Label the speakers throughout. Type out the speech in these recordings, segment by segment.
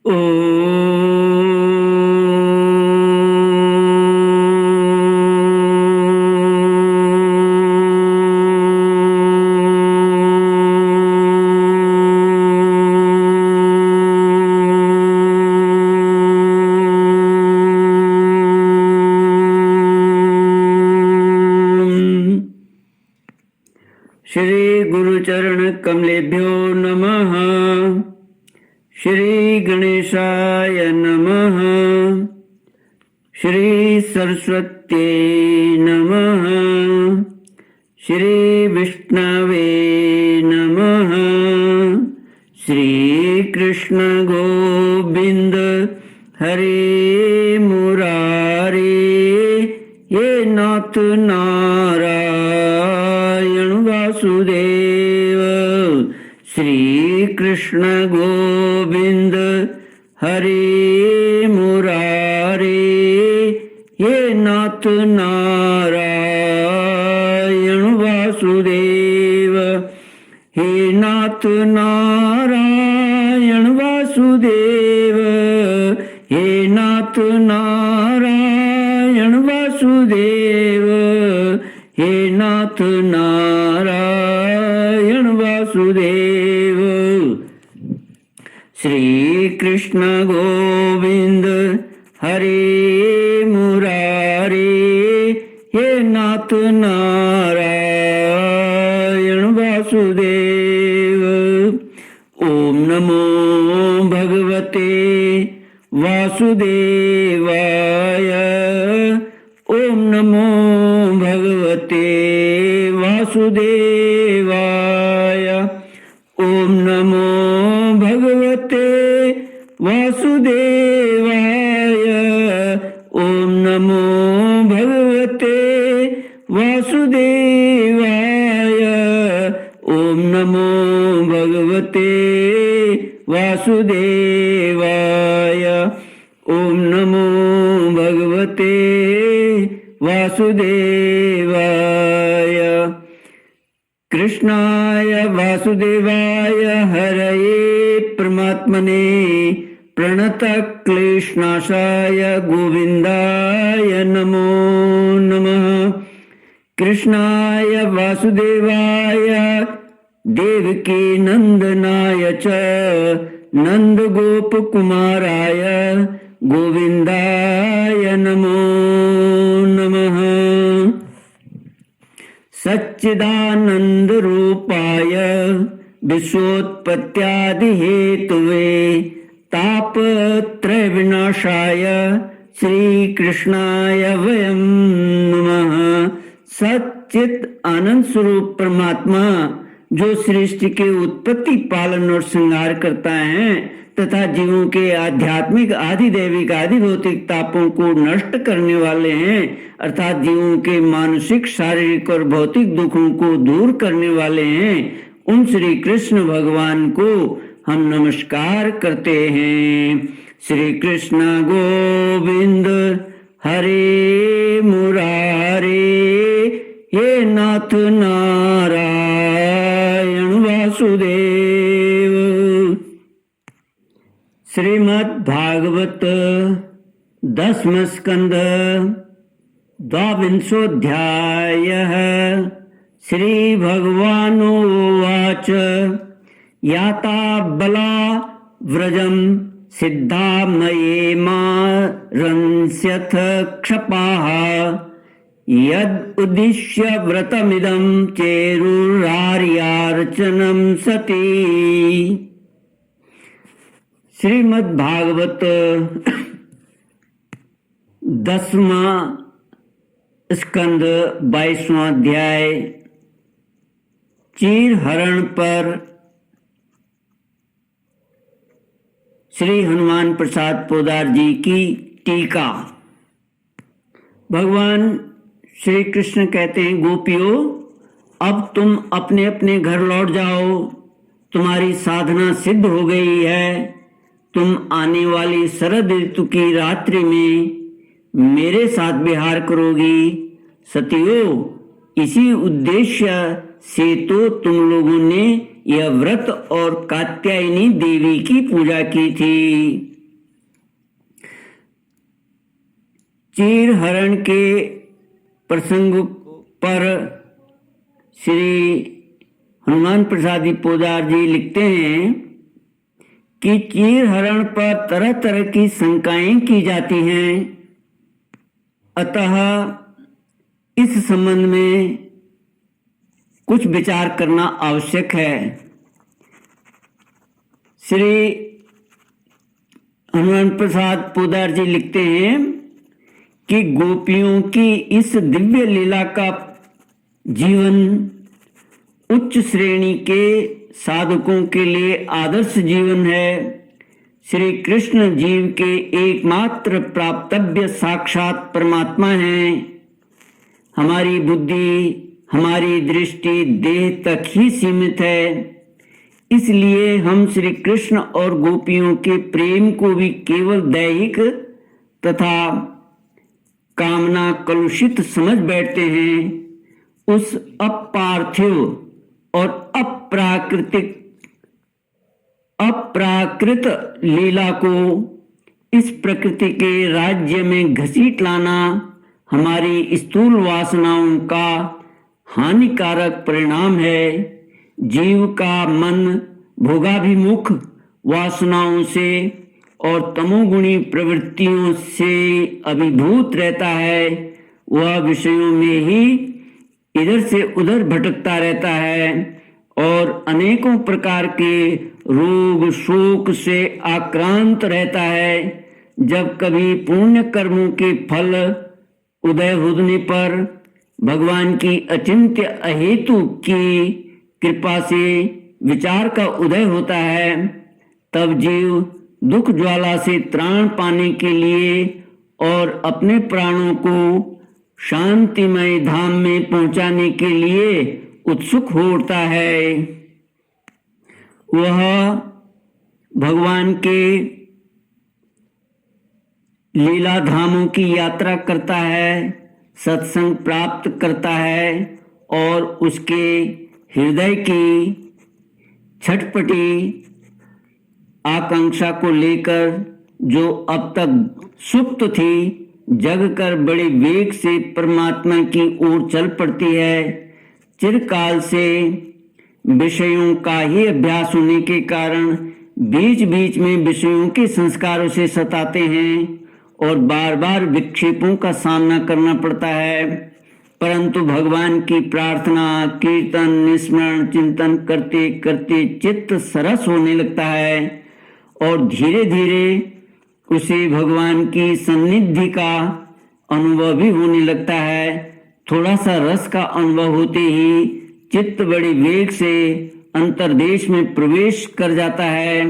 Speaker 1: ओ श्री गुरुचरण कमलेभ्यो नमः। श्री गणेशाय नमः। श्री सरस्वत्यै नमः। श्री विष्णवे नमः। श्री कृष्ण गोविंद हरे मुरारे, ये नाथ नारायण वासुदेव। श्री कृष्ण गोविंद हरे मुरारे, ये नाथ नारायण वासुदेव। हे नाथ नारायण वासुदेव, हे नाथ नारायण वासुदेव, हे नाथ नारायण वासुदेव। श्री कृष्ण गोविंद हरे मुरारे, हे नाथ नारायण वासुदेव। ओम नमो भगवते वासुदेवाय। ओम नमो भगवते वासुदेवाय। ओम नमो भगवते वासुदेवाय। ओम नमो भगवते वासुदेवाय। ओम नमो भगवते वासुदेवाय। ओम नमो भगवते वासुदेवाय। कृष्णाय वासुदेवाय हरये परमात्मने प्रणतक्लेशनाशाय गोविन्दाय नमो नमः। कृष्णाय वासुदेवाय देवकी नंदनाय च नंदगोपकुमाराय गोविन्दाय नमो नमः। सच्चिदानंद रूपाय विश्वोत्पत्त्यादिहेतुवे तापत्रय विनाशाय श्री कृष्णाय वयं नमः। सच्चित आनंद स्वरूप परमात्मा जो सृष्टि के उत्पत्ति पालन और श्रृंगार करता है तथा जीवों के आध्यात्मिक आदि दैविक आदि भौतिक तापों को नष्ट करने वाले हैं, अर्थात जीवों के मानसिक शारीरिक और भौतिक दुखों को दूर करने वाले हैं, उन श्री कृष्ण भगवान को हम नमस्कार करते हैं। श्री कृष्ण गोविंद हरे मुरारे, हे नाथ नारायण वासुदेव। श्रीमद् भागवत 10वां स्कंद 22वाध्यायः। श्री भगवानुवाच याता बला व्रजं सिद्धा मयेमा रंस्यथ क्षपाः यद उद्दिश्य व्रतमिदं चेरुरार्यार्चनं सति। श्रीमद् भागवत 10वां स्कंद 22वां अध्याय चीर हरण पर श्री हनुमान प्रसाद पोदार जी की टीका। भगवान श्री कृष्ण कहते हैं, गोपियों अब तुम अपने अपने घर लौट जाओ, तुम्हारी साधना सिद्ध हो गई है। तुम आने वाली शरद ऋतु की रात्रि में मेरे साथ विहार करोगी। सतियों, इसी उद्देश्य से तो तुम लोगों ने यह व्रत और कात्यायनी देवी की पूजा की थी। चीर हरण के प्रसंग पर श्री हनुमान प्रसाद जी पोदार जी लिखते हैं कि चीर हरण पर तरह तरह की शंकाएं की जाती हैं, अतः इस संबंध में कुछ विचार करना आवश्यक है। श्री हनुमान प्रसाद पोदार जी लिखते हैं कि गोपियों की इस दिव्य लीला का जीवन उच्च श्रेणी के साधकों के लिए आदर्श जीवन है। श्री कृष्ण जीव के एकमात्र प्राप्तव्य साक्षात परमात्मा हैं। हमारी बुद्धि, हमारी दृष्टि देह तक ही सीमित है, इसलिए हम श्री कृष्ण और गोपियों के प्रेम को भी केवल दैहिक तथा कामना कलुषित समझ बैठते हैं। उस अपार्थिव और अप्राकृत लीला को इस प्रकृति के राज्य में घसीट लाना हमारी स्थूल वासनाओं का हानिकारक परिणाम है। जीव का मन भोगाभिमुख वासनाओं से और तमोगुणी प्रवृत्तियों से अभिभूत रहता है। वह विषयों में ही इधर से उधर भटकता रहता है और अनेकों प्रकार के रोग शोक से आक्रांत रहता है। जब कभी पुण्य कर्मों के फल उदय होने पर भगवान की अचिंत्य अहेतु की कृपा से विचार का उदय होता है, तब जीव दुख ज्वाला से त्राण पाने के लिए और अपने प्राणों को शांतिमय धाम में पहुंचाने के लिए उत्सुक हो उठता है। वह भगवान के लीला धामों की यात्रा करता है, सत्संग प्राप्त करता है और उसके हृदय की छटपटी आकांक्षा को लेकर जो अब तक सुप्त थी, जगकर बड़े वेग से परमात्मा की ओर चल पड़ती है। चिरकाल से विषयों का ही अभ्यास होने के कारण बीच बीच में विषयों के संस्कारों से सताते हैं और बार बार विक्षेपों का सामना करना पड़ता है, परंतु भगवान की प्रार्थना कीर्तन निस्मरण चिंतन करते करते चित्त सरस होने लगता है और धीरे धीरे उसे भगवान की सन्निधि का अनुभव भी होने लगता है। थोड़ा सा रस का अनुभव होते ही चित्त बड़े वेग से अंतर्देश में प्रवेश कर जाता है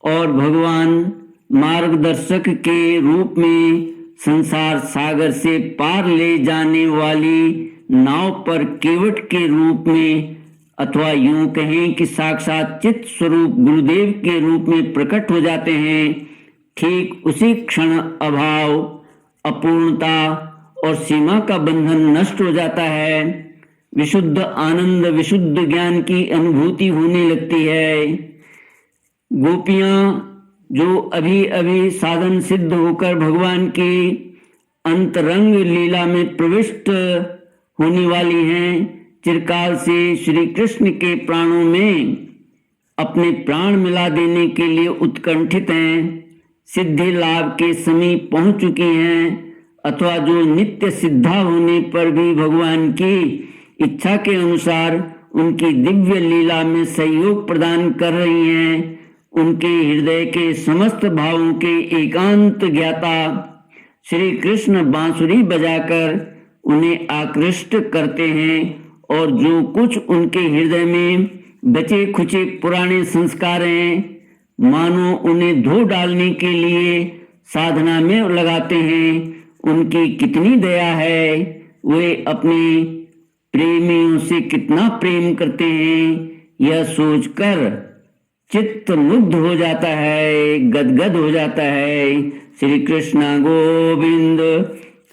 Speaker 1: और भगवान मार्गदर्शक के रूप में संसार सागर से पार ले जाने वाली नाव पर केवट के रूप में अथवा यूं कहें कि साक्षात चित्त स्वरूप गुरुदेव के रूप में प्रकट हो जाते हैं। ठीक उसी क्षण अभाव, अपूर्णता और सीमा का बंधन नष्ट हो जाता है। विशुद्ध आनंद, विशुद्ध ज्ञान की अनुभूति होने लगती है। गोपियां जो अभी अभी साधन सिद्ध होकर भगवान की अंतरंग लीला में प्रविष्ट होने वाली हैं, चिरकाल से श्री कृष्ण के प्राणों में अपने प्राण मिला देने के लिए उत्कंठित हैं, सिद्धि लाभ के समीप पहुंच चुकी हैं अथवा जो नित्य सिद्धा होने पर भी भगवान की इच्छा के अनुसार उनकी दिव्य लीला में सहयोग प्रदान कर रही हैं, उनके हृदय के समस्त भावों के एकांत ज्ञाता श्री कृष्ण बांसुरी बजाकर उन्हें आकृष्ट करते हैं और जो कुछ उनके हृदय में बचे खुचे पुराने संस्कार हैं, मानो उन्हें धो डालने के लिए साधना में लगाते हैं। उनकी कितनी दया है, वे अपने प्रेमियों से कितना प्रेम करते हैं, यह सोचकर चित्त मुग्ध हो जाता है, गदगद हो जाता है। श्री कृष्ण गोविंद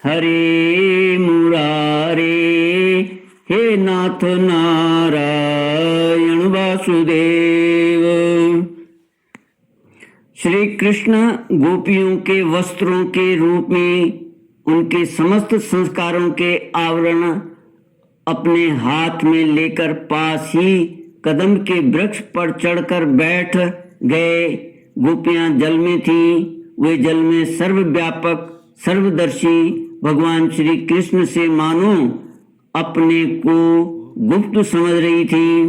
Speaker 1: हरे मुरारे, हे नाथ नारायण वासुदेव। श्री कृष्ण गोपियों के वस्त्रों के रूप में उनके समस्त संस्कारों के आवरण अपने हाथ में लेकर पास ही कदम के वृक्ष पर चढ़कर बैठ गए। गोपियां जल में थीं, वे जल में सर्वव्यापक सर्वदर्शी भगवान श्री कृष्ण से मानो अपने को गुप्त समझ रही थी।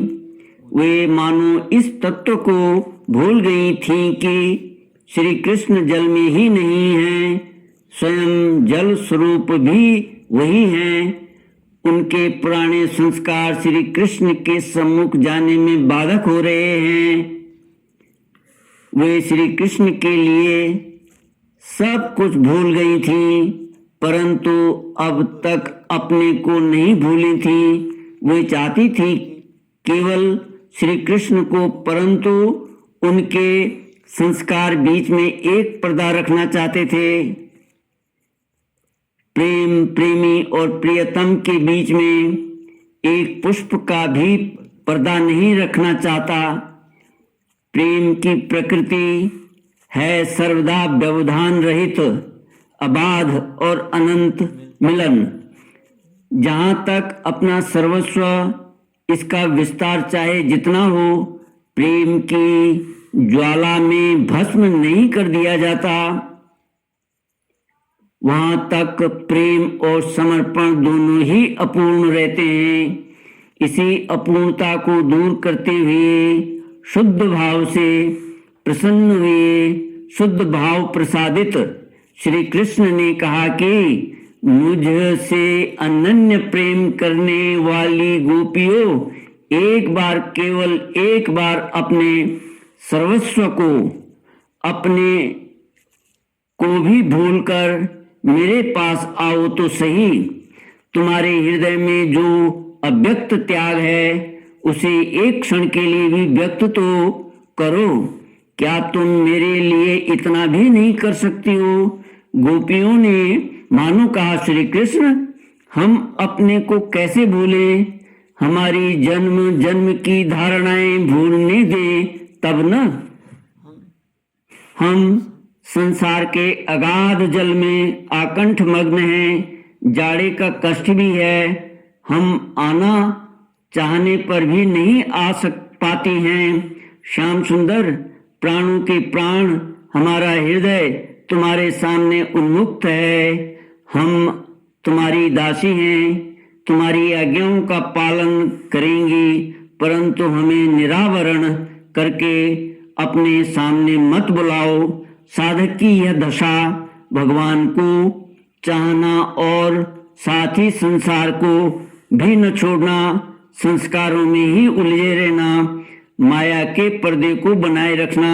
Speaker 1: वे मानो इस तत्व को भूल गई थीं कि श्री कृष्ण जल में ही नहीं हैं, स्वयं जल स्वरूप भी वही हैं। उनके पुराने संस्कार श्री कृष्ण के सम्मुख जाने में बाधक हो रहे हैं। वे श्री कृष्ण के लिए सब कुछ भूल गई थी, परंतु अब तक अपने को नहीं भूली थी। वे चाहती थी केवल श्री कृष्ण को, परंतु उनके संस्कार बीच में एक पर्दा रखना चाहते थे। प्रेम प्रेमी और प्रियतम के बीच में एक पुष्प का भी पर्दा नहीं रखना चाहता। प्रेम की प्रकृति है सर्वदा व्यवधान रहित, अबाध और अनंत मिलन। जहाँ तक अपना सर्वस्व, इसका विस्तार चाहे जितना हो, प्रेम की ज्वाला में भस्म नहीं कर दिया जाता। वहां तक प्रेम और समर्पण दोनों ही अपूर्ण रहते हैं। इसी अपूर्णता को दूर करते हुए शुद्ध भाव से प्रसन्न हुए, शुद्ध भाव प्रसादित श्री कृष्ण ने कहा कि मुझसे अनन्य प्रेम करने वाली गोपियों, एक बार, केवल एक बार अपने सर्वस्व को, अपने को भी भूलकर मेरे पास आओ तो सही। तुम्हारे हृदय में जो अव्यक्त त्याग है, उसे एक क्षण के लिए भी व्यक्त तो करो। क्या तुम मेरे लिए इतना भी नहीं कर सकती हो? गोपियों ने मानो कहा, श्री कृष्ण, हम अपने को कैसे भूले? हमारी जन्म जन्म की धारणाएं भूलने दे तब न। हम संसार के अगाध जल में आकंठ मग्न हैं, जाड़े का कष्ट भी है। हम आना चाहने पर भी नहीं आ पाती हैं। श्याम सुंदर, प्राणों के प्राण, हमारा हृदय तुम्हारे सामने उन्मुक्त है। हम तुम्हारी दासी हैं, तुम्हारी आज्ञाओं का पालन करेंगी, परंतु हमें निरावरण करके अपने सामने मत बुलाओ। साधक की यह दशा, भगवान को चाहना और साथ ही संसार को भी न छोड़ना, संस्कारों में ही उलझे रहना, माया के पर्दे को बनाए रखना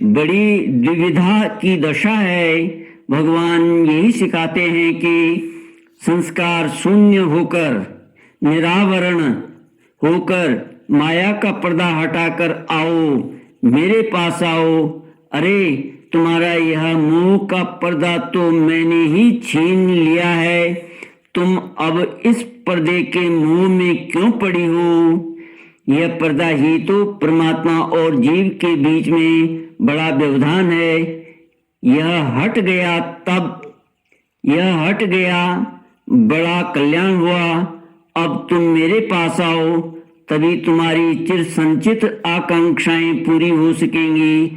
Speaker 1: बड़ी द्विविधा की दशा है। भगवान यही सिखाते हैं कि संस्कार शून्य होकर, निरावरण होकर, माया का पर्दा हटाकर आओ, मेरे पास आओ। अरे, तुम्हारा यह मोह का पर्दा तो मैंने ही छीन लिया है। तुम अब इस पर्दे के मोह में क्यों पड़ी हो? यह पर्दा ही तो परमात्मा और जीव के बीच में बड़ा व्यवधान है। यह हट गया बड़ा कल्याण हुआ। अब तुम मेरे पास आओ, तभी तुम्हारी चिर संचित आकांक्षाएं पूरी हो सकेंगी।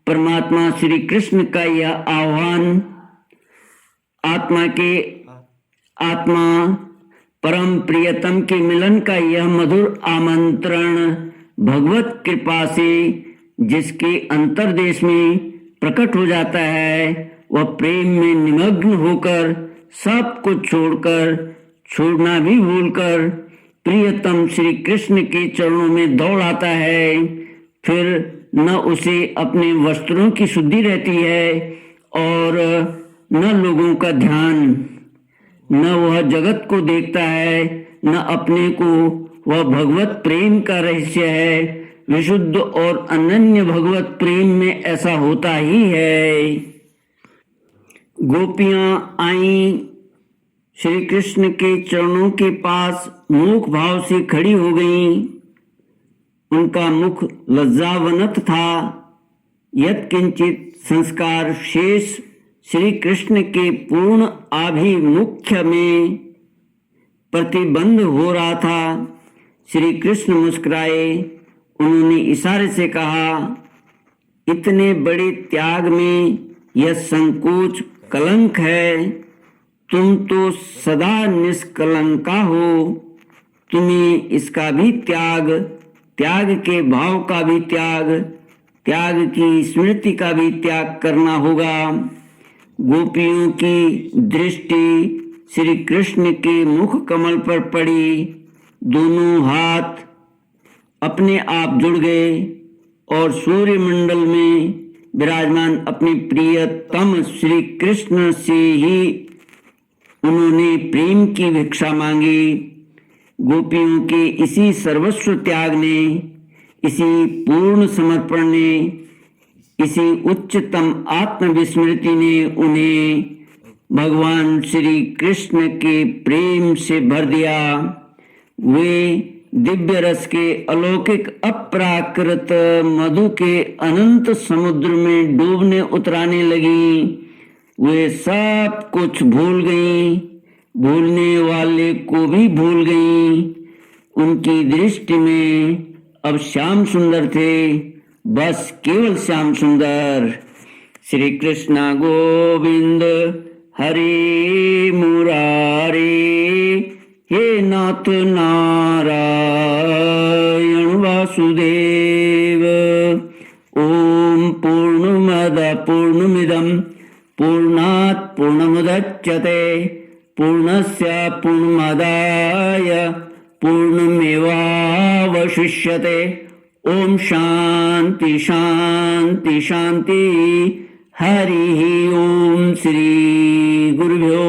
Speaker 1: परमात्मा श्री कृष्ण का यह आह्वान, आत्मा परम प्रियतम के मिलन का यह मधुर आमंत्रण, भगवत कृपा से जिसके अंतर्देश में प्रकट हो जाता है, वह प्रेम में निमग्न होकर सब कुछ छोड़कर, छोड़ना भी भूलकर प्रियतम श्री कृष्ण के चरणों में दौड़ आता है। फिर न उसे अपने वस्त्रों की शुद्धि रहती है और न लोगों का ध्यान, न वह जगत को देखता है, न अपने को। वह भगवत प्रेम का रहस्य है। विशुद्ध और अनन्य भगवत प्रेम में ऐसा होता ही है। गोपियां आईं, श्री कृष्ण के चरणों के पास मूक भाव से खड़ी हो गईं। उनका मुख लज्जावनत था। यत्किंचित संस्कार शेष श्री कृष्ण के पूर्ण आभिमुख्य में प्रतिबंध हो रहा था। श्री कृष्ण मुस्कुराए। उन्होंने इशारे से कहा, इतने बड़े त्याग में यह संकोच कलंक है। तुम तो सदा निष्कलंका हो। तुम्हें इसका भी त्याग, त्याग के भाव का भी त्याग, त्याग की स्मृति का भी त्याग करना होगा। गोपियों की दृष्टि श्री कृष्ण के मुख कमल पर पड़ी। दोनों हाथ अपने आप जुड़ गए और सूर्य मंडल में विराजमान अपने प्रियतम श्री कृष्ण से ही उन्होंने प्रेम की भिक्षा मांगी। गोपियों के इसी सर्वस्व त्याग ने, इसी पूर्ण समर्पण ने, इसी उच्चतम आत्मविस्मृति ने उन्हें भगवान श्री कृष्ण के प्रेम से भर दिया। वे दिव्य रस के अलौकिक अप्राकृत मधु के अनंत समुद्र में डूबने उतराने लगी। वे सब कुछ भूल गईं, भूलने वाले को भी भूल गईं। उनकी दृष्टि में अब श्याम सुंदर थे, बस केवल श्याम सुंदर। श्री कृष्ण गोविंद हरे मुरारे, हे नाथ नारायण वासुदेव। ओम पूर्णमद पूर्णमिदं पूर्णात् पूर्णमुदच्यते पूर्णस्य पूर्णमादाय पूर्णमेवावशिष्यते। ओम शांति शांति शांति। हरि ओम। श्री गुरुभ्यो